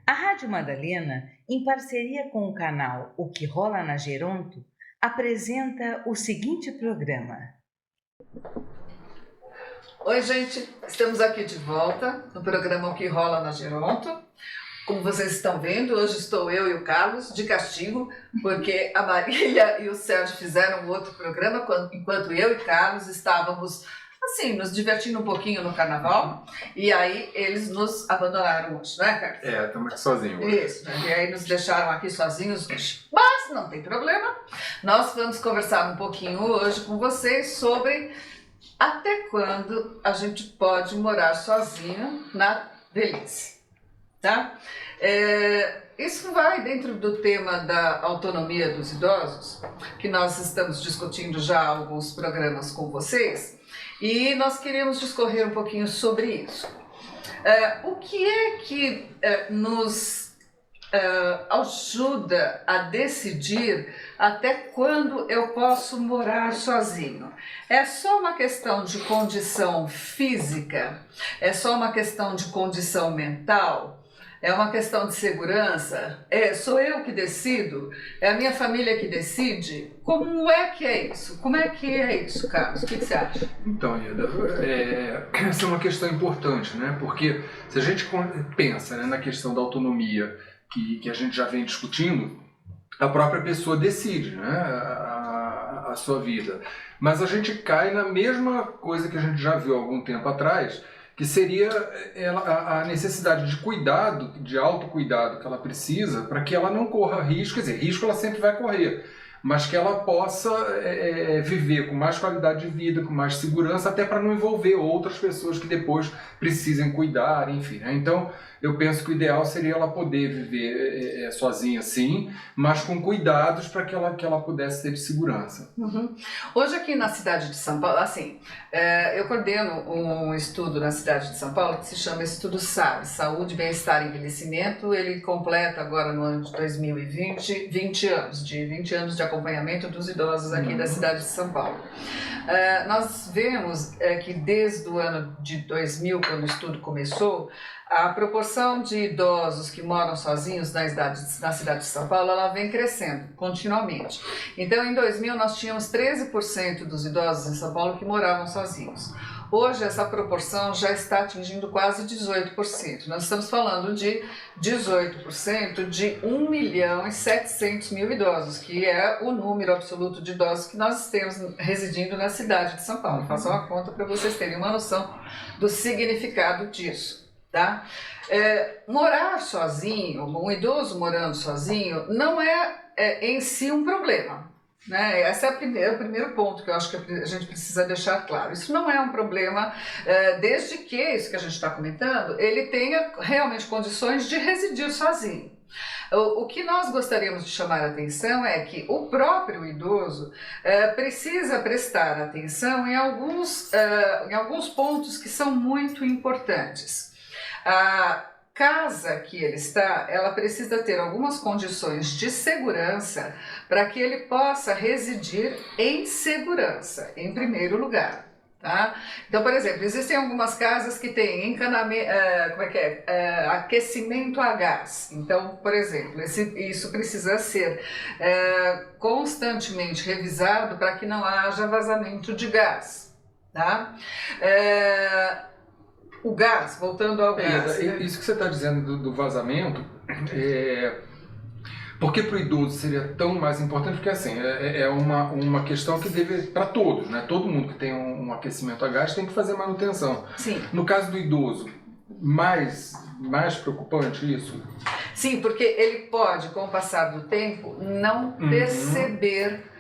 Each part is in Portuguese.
A Rádio Madalena, em parceria com o canal O Que Rola na Geronto, apresenta o seguinte programa. Oi, gente, estamos aqui de volta no programa O Que Rola na Geronto. Como vocês estão vendo, hoje estou eu e o Carlos de castigo, porque a Marília e o Sérgio fizeram outro programa, enquanto eu e Carlos estávamos, assim, nos divertindo um pouquinho no carnaval, e aí eles nos abandonaram hoje, não é, Carlos? Estamos aqui sozinhos hoje. Isso, né? E aí nos deixaram aqui sozinhos hoje. Mas não tem problema, nós vamos conversar um pouquinho hoje com vocês sobre até quando a gente pode morar sozinho na velhice. Tá? Isso vai dentro do tema da autonomia dos idosos, que nós estamos discutindo já há alguns programas com vocês, e nós queremos discorrer um pouquinho sobre isso. O que é que nos ajuda a decidir até quando eu posso morar sozinho? É só uma questão de condição física? É só uma questão de condição mental? É uma questão de segurança? Sou eu que decido? É a minha família que decide? Como é que é isso? Como é que é isso, Carlos? O que você acha? Então, Ida, essa é uma questão importante, né? Porque se a gente pensa, né, na questão da autonomia que a gente já vem discutindo, a própria pessoa decide, né, a sua vida. Mas a gente cai na mesma coisa que a gente já viu há algum tempo atrás, que seria a necessidade de cuidado, de autocuidado que ela precisa para que ela não corra risco, quer dizer, risco ela sempre vai correr, mas que ela possa viver com mais qualidade de vida, com mais segurança, até para não envolver outras pessoas que depois precisem cuidar, enfim, né? Então, eu penso que o ideal seria ela poder viver sozinha, sim, mas com cuidados para que ela pudesse ter segurança. Uhum. Hoje aqui na cidade de São Paulo, assim, eu coordeno um estudo na cidade de São Paulo que se chama Estudo SAB, Saúde, Bem-Estar e Envelhecimento. Ele completa agora no ano de 2020, 20 anos de acompanhamento dos idosos aqui da cidade de São Paulo. Nós vemos que desde o ano de 2000, quando o estudo começou, a proporção de idosos que moram sozinhos na cidade de São Paulo, ela vem crescendo continuamente. Então, em 2000, nós tínhamos 13% dos idosos em São Paulo que moravam sozinhos. Hoje, essa proporção já está atingindo quase 18%. Nós estamos falando de 18% de 1.700.000 idosos, que é o número absoluto de idosos que nós temos residindo na cidade de São Paulo. Façam uma conta para vocês terem uma noção do significado disso. Tá? Morar sozinho, um idoso morando sozinho, não é em si um problema. Né? Esse é o primeiro ponto que eu acho que a gente precisa deixar claro. Isso não é um problema, desde que, isso que a gente está comentando, ele tenha realmente condições de residir sozinho. O que nós gostaríamos de chamar a atenção é que o próprio idoso precisa prestar atenção em alguns pontos que são muito importantes. A casa que ele está, ela precisa ter algumas condições de segurança para que ele possa residir em segurança, em primeiro lugar. Tá? Então, por exemplo, existem algumas casas que têm aquecimento a gás. Então, por exemplo, isso precisa ser constantemente revisado para que não haja vazamento de gás. Tá? O gás, voltando ao gás. Isso que você está dizendo do vazamento, porque para o idoso seria tão mais importante, porque assim, é uma questão que deve para todos, né? Todo mundo que tem um aquecimento a gás tem que fazer manutenção. Sim. No caso do idoso, mais preocupante isso? Sim, porque ele pode, com o passar do tempo, não perceber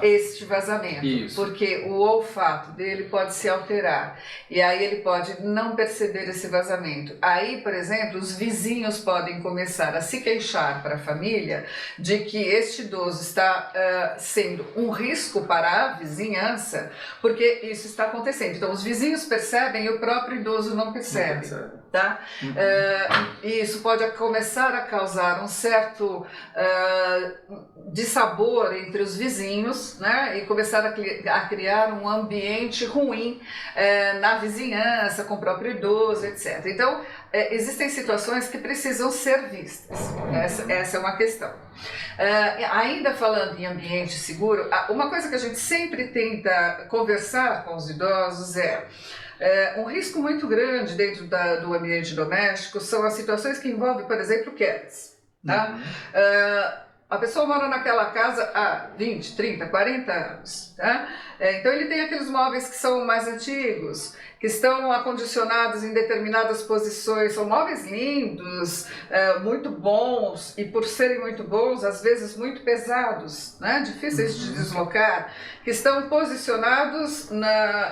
este vazamento, porque o olfato dele pode se alterar e aí ele pode não perceber esse vazamento. Aí, por exemplo, os vizinhos podem começar a se queixar para a família de que este idoso está sendo um risco para a vizinhança, porque isso está acontecendo. Então, os vizinhos percebem e o próprio idoso não percebe. Tá? Isso pode começar a causar um certo dissabor entre os vizinhos. vizinhos, né, e começaram a criar um ambiente ruim na vizinhança, com o próprio idoso, etc. Então, existem situações que precisam ser vistas. Essa é uma questão. Ainda falando em ambiente seguro, uma coisa que a gente sempre tenta conversar com os idosos um risco muito grande dentro do ambiente doméstico são as situações que envolvem, por exemplo, quedas. Tá? A pessoa mora naquela casa há 20, 30, 40 anos. Tá? Então ele tem aqueles móveis que são mais antigos, que estão acondicionados em determinadas posições, são móveis lindos, muito bons, e por serem muito bons, às vezes muito pesados, né? Difíceis de deslocar, que estão posicionados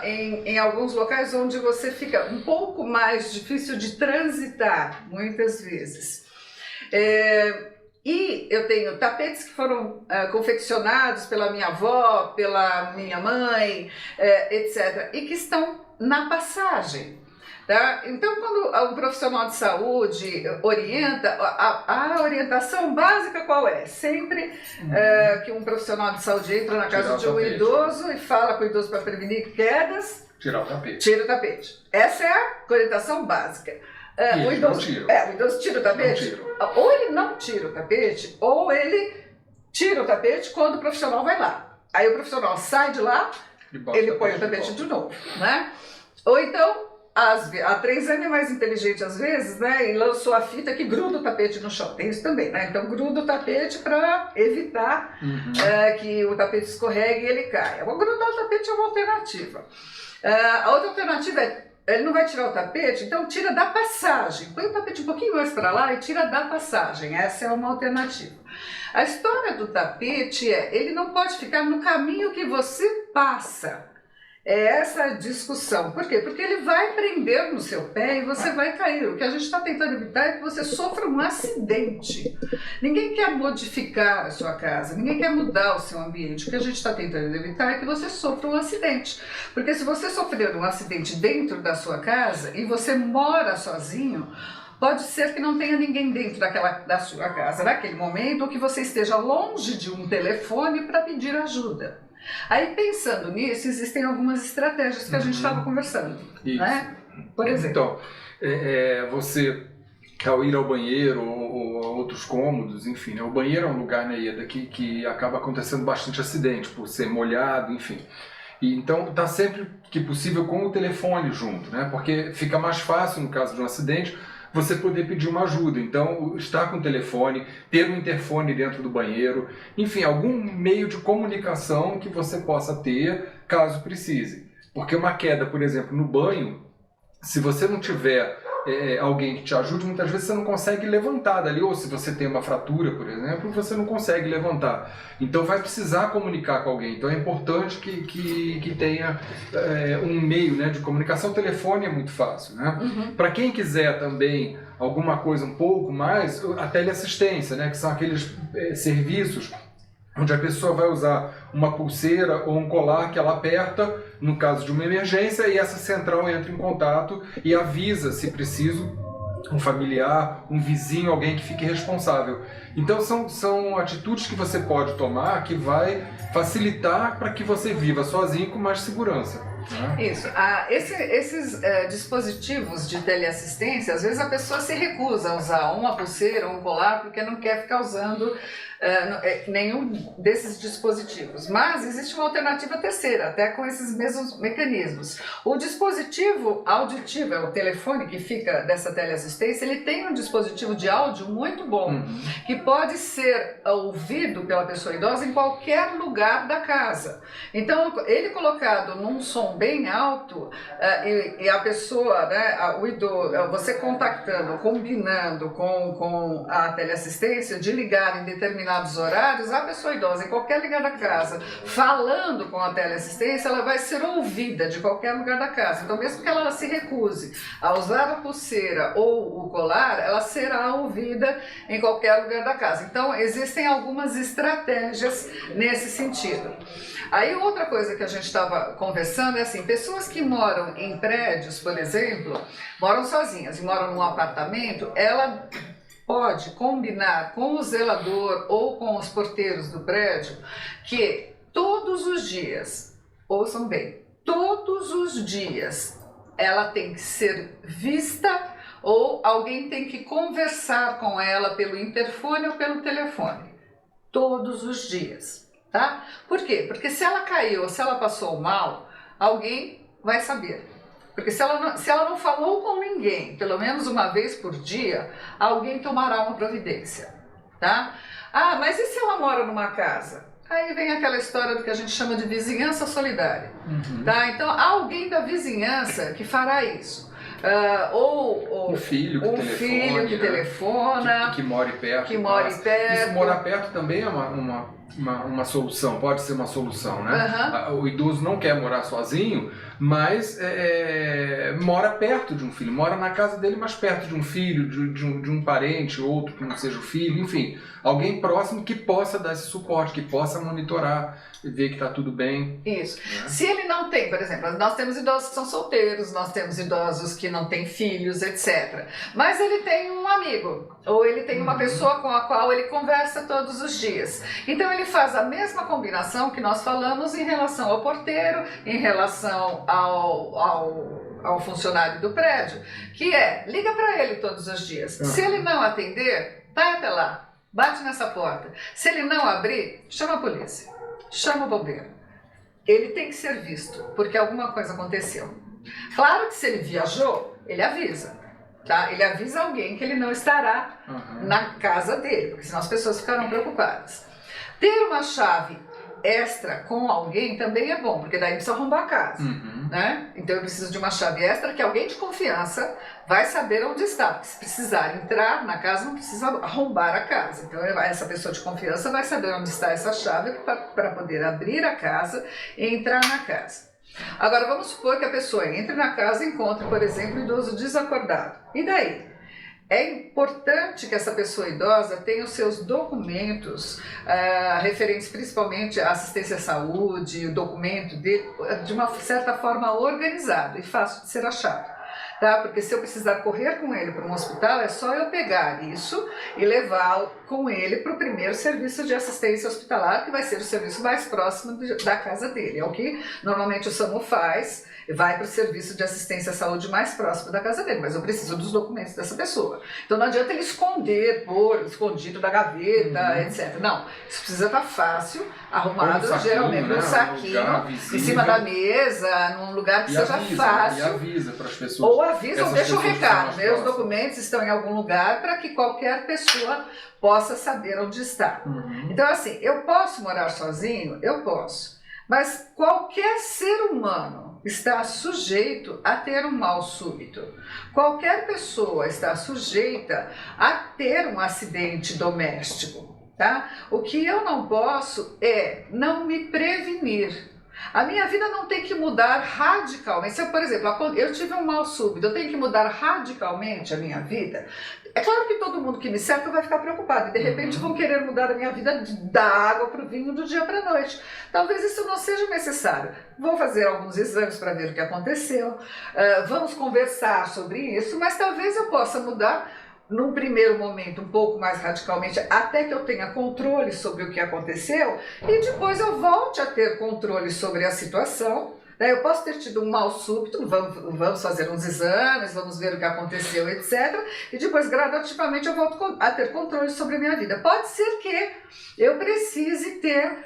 em alguns locais onde você fica um pouco mais difícil de transitar, muitas vezes. E eu tenho tapetes que foram confeccionados pela minha avó, pela minha mãe, etc., e que estão na passagem. Tá? Então, quando um profissional de saúde orienta, a orientação básica qual é? Sempre que um profissional de saúde entra na casa de um idoso e fala com o idoso para prevenir quedas, tirar o tapete. Tira o tapete. Essa é a orientação básica. O idoso tira o tapete. Ou ele não tira o tapete, ou ele tira o tapete quando o profissional vai lá. Aí o profissional sai de lá, ele põe o tapete de novo, né? Ou então, a 3M é mais inteligente às vezes, né? E lançou a fita que gruda o tapete no chão. Tem isso também, né? Então gruda o tapete para evitar que o tapete escorregue e ele caia. Grudar o tapete é uma alternativa. A outra alternativa ele não vai tirar o tapete, então tira da passagem. Põe o tapete um pouquinho mais para lá e tira da passagem. Essa é uma alternativa. A história do tapete ele não pode ficar no caminho que você passa. É essa a discussão. Por quê? Porque ele vai prender no seu pé e você vai cair. O que a gente está tentando evitar é que você sofra um acidente. Ninguém quer modificar a sua casa, ninguém quer mudar o seu ambiente. O que a gente está tentando evitar é que você sofra um acidente. Porque se você sofrer um acidente dentro da sua casa e você mora sozinho, pode ser que não tenha ninguém dentro da sua casa naquele momento, ou que você esteja longe de um telefone para pedir ajuda. Aí, pensando nisso, existem algumas estratégias que a gente estava conversando. Né? Por exemplo. Então, você, ao ir ao banheiro ou a outros cômodos, enfim, né? O banheiro é um lugar, né, Ieda, que acaba acontecendo bastante acidente, por ser molhado, enfim. E, então, está sempre que possível com o telefone junto, né? Porque fica mais fácil, no caso de um acidente, você poder pedir uma ajuda. Então, estar com o telefone, ter um interfone dentro do banheiro, enfim, algum meio de comunicação que você possa ter caso precise. Porque uma queda, por exemplo, no banho, se você não tiver alguém que te ajude, muitas vezes você não consegue levantar dali, ou se você tem uma fratura, por exemplo, você não consegue levantar. Então vai precisar comunicar com alguém. Então é importante que tenha um meio, né, de comunicação. O telefone é muito fácil, né? Para quem quiser também alguma coisa um pouco mais, a teleassistência, né, que são aqueles serviços onde a pessoa vai usar uma pulseira ou um colar que ela aperta no caso de uma emergência e essa central entra em contato e avisa, se preciso, um familiar, um vizinho, alguém que fique responsável. Então são atitudes que você pode tomar que vai facilitar para que você viva sozinho com mais segurança. Né? Isso. Esses dispositivos de teleassistência, às vezes a pessoa se recusa a usar uma pulseira ou um colar porque não quer ficar usando nenhum desses dispositivos. Mas existe uma alternativa terceira, até com esses mesmos mecanismos. O dispositivo auditivo, o telefone que fica dessa teleassistência, ele tem um dispositivo de áudio muito bom, que pode ser ouvido pela pessoa idosa em qualquer lugar da casa. Então, ele colocado num som bem alto, e a pessoa, né, o idoso, você contactando, combinando com a teleassistência de ligar em determinados horários, a pessoa idosa em qualquer lugar da casa, falando com a teleassistência, ela vai ser ouvida de qualquer lugar da casa. Então, mesmo que ela se recuse a usar a pulseira ou o colar, ela será ouvida em qualquer lugar da casa. Então, existem algumas estratégias nesse sentido. Aí, outra coisa que a gente estava conversando é assim, pessoas que moram em prédios, por exemplo, moram sozinhas e moram num apartamento, ela pode combinar com o zelador ou com os porteiros do prédio que todos os dias, ouçam bem, todos os dias ela tem que ser vista ou alguém tem que conversar com ela pelo interfone ou pelo telefone. Todos os dias, tá? Por quê? Porque se ela caiu ou se ela passou mal, alguém vai saber. Porque se ela não falou com ninguém, pelo menos uma vez por dia, alguém tomará uma providência, tá? Ah, mas e se ela mora numa casa? Aí vem aquela história do que a gente chama de vizinhança solidária, tá? Então, alguém da vizinhança que fará isso. Ou um filho que telefona, que mora perto. Que mora perto. Isso, morar perto também é uma solução, pode ser uma solução, né? O idoso não quer morar sozinho, mas mora perto de um filho, mora na casa dele, mas perto de um filho, de um parente, outro que não seja o filho, enfim, alguém próximo que possa dar esse suporte, que possa monitorar, ver que está tudo bem. Isso. Né? Se ele não tem, por exemplo, nós temos idosos que são solteiros, nós temos idosos que não têm filhos, etc. Mas ele tem um amigo, ou ele tem uma pessoa com a qual ele conversa todos os dias. Então ele faz a mesma combinação que nós falamos em relação ao porteiro, em relação ao funcionário do prédio, que é, liga para ele todos os dias. Se ele não atender, vai até lá, bate nessa porta. Se ele não abrir, chama a polícia, chama o bombeiro. Ele tem que ser visto, porque alguma coisa aconteceu. Claro que se ele viajou, ele avisa. Tá? Ele avisa alguém que ele não estará na casa dele, porque senão as pessoas ficarão preocupadas. Ter uma chave extra com alguém também é bom, porque daí precisa arrombar a casa. Né? Então eu preciso de uma chave extra que alguém de confiança vai saber onde está, porque se precisar entrar na casa não precisa arrombar a casa. Então essa pessoa de confiança vai saber onde está essa chave para poder abrir a casa e entrar na casa. Agora vamos supor que a pessoa entre na casa e encontre, por exemplo, um idoso desacordado. E daí? É importante que essa pessoa idosa tenha os seus documentos referentes principalmente à assistência à saúde, o documento dele, de uma certa forma organizado e fácil de ser achado. Tá? Porque se eu precisar correr com ele para um hospital, é só eu pegar isso e levá-lo com ele para o primeiro serviço de assistência hospitalar, que vai ser o serviço mais próximo da casa dele. É o que normalmente o SAMU faz, vai para o serviço de assistência à saúde mais próximo da casa dele, mas eu preciso dos documentos dessa pessoa. Então não adianta ele esconder, pôr escondido da gaveta, etc. Não, isso precisa estar fácil, arrumado, geralmente num saquinho, em cima da mesa, num lugar que seja fácil. E avisa para as pessoas. Ou avisa ou deixa o recado. Meus documentos estão em algum lugar para que qualquer pessoa possa saber onde está. Então assim, eu posso morar sozinho? Eu posso. Mas qualquer ser humano está sujeito a ter um mal súbito. Qualquer pessoa está sujeita a ter um acidente doméstico. Tá? O que eu não posso é não me prevenir. A minha vida não tem que mudar radicalmente. Se eu, por exemplo, eu tive um mal súbito, eu tenho que mudar radicalmente a minha vida. É claro que todo mundo que me cerca vai ficar preocupado e de repente vão querer mudar a minha vida da água para o vinho, do dia para a noite. Talvez isso não seja necessário. Vou fazer alguns exames para ver o que aconteceu, vamos conversar sobre isso, mas talvez eu possa mudar num primeiro momento um pouco mais radicalmente, até que eu tenha controle sobre o que aconteceu e depois eu volte a ter controle sobre a situação. Eu posso ter tido um mal súbito, vamos fazer uns exames, vamos ver o que aconteceu, etc. E depois, gradativamente, eu volto a ter controle sobre a minha vida. Pode ser que eu precise ter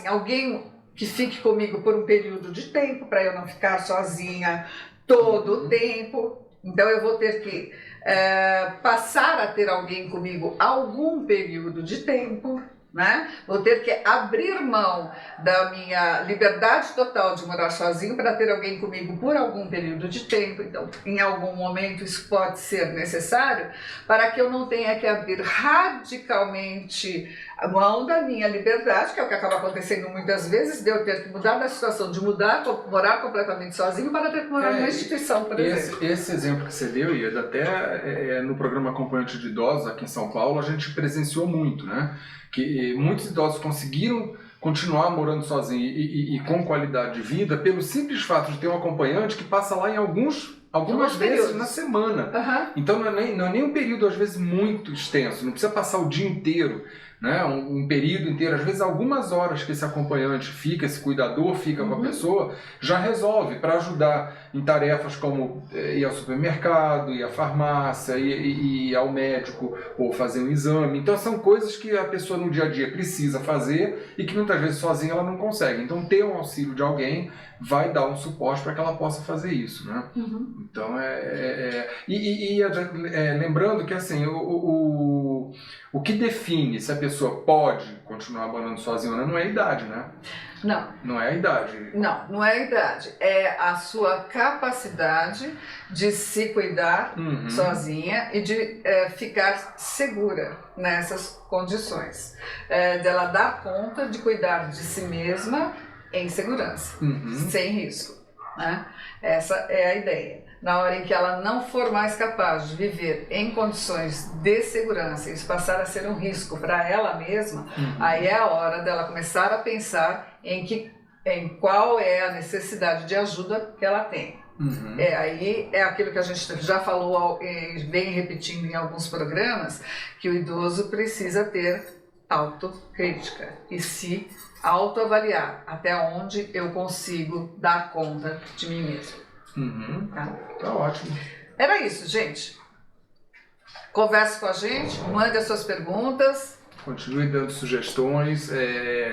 alguém que fique comigo por um período de tempo, para eu não ficar sozinha todo o tempo. Então eu vou ter que passar a ter alguém comigo algum período de tempo. Né? Vou ter que abrir mão da minha liberdade total de morar sozinho para ter alguém comigo por algum período de tempo. Então, em algum momento isso pode ser necessário para que eu não tenha que abrir radicalmente a mão da minha liberdade, que é o que acaba acontecendo muitas vezes, de eu ter que mudar da situação de morar completamente sozinho para ter que morar numa instituição, por exemplo. Esse exemplo que você deu, Ieda, até no programa Acompanhante de Idosos aqui em São Paulo, a gente presenciou muito, né? Que muitos idosos conseguiram continuar morando sozinhos e com qualidade de vida pelo simples fato de ter um acompanhante que passa lá em algumas vezes na semana. Então não é nem um período às vezes muito extenso, não precisa passar o dia inteiro, né, um período inteiro, às vezes algumas horas que esse acompanhante fica, esse cuidador fica com a pessoa, já resolve para ajudar em tarefas como ir ao supermercado, ir à farmácia, ir ao médico ou fazer um exame. Então são coisas que a pessoa no dia a dia precisa fazer e que muitas vezes sozinha ela não consegue. Então ter um auxílio de alguém vai dar um suporte para que ela possa fazer isso, né? Então lembrando que assim o que define se a pessoa pode continuar abanando sozinha ou não é a idade, né? Não. Não é a idade. Não é a idade. É a sua capacidade de se cuidar sozinha e de ficar segura nessas condições. Dela dar conta de cuidar de si mesma em segurança, sem risco, né? Essa é a ideia. Na hora em que ela não for mais capaz de viver em condições de segurança, isso passar a ser um risco para ela mesma, aí é a hora dela começar a pensar em qual é a necessidade de ajuda que ela tem. Aí é aquilo que a gente já falou e vem repetindo em alguns programas, que o idoso precisa ter autocrítica e se autoavaliar até onde eu consigo dar conta de mim mesmo. Tá ótimo. Era isso, gente. Converse com a gente, mande as suas perguntas. Continue dando sugestões,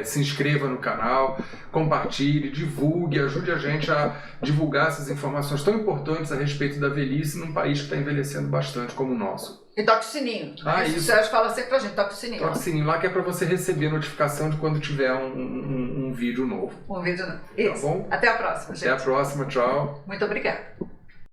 se inscreva no canal, compartilhe, divulgue, ajude a gente a divulgar essas informações tão importantes a respeito da velhice num país que está envelhecendo bastante como o nosso. E toque o sininho. Isso. O Sérgio fala sempre pra gente, toque o sininho. Toque o sininho lá que é para você receber a notificação de quando tiver um vídeo novo. Um vídeo novo. Isso. Tá bom? Até a próxima, gente. Até a próxima, tchau. Muito obrigada.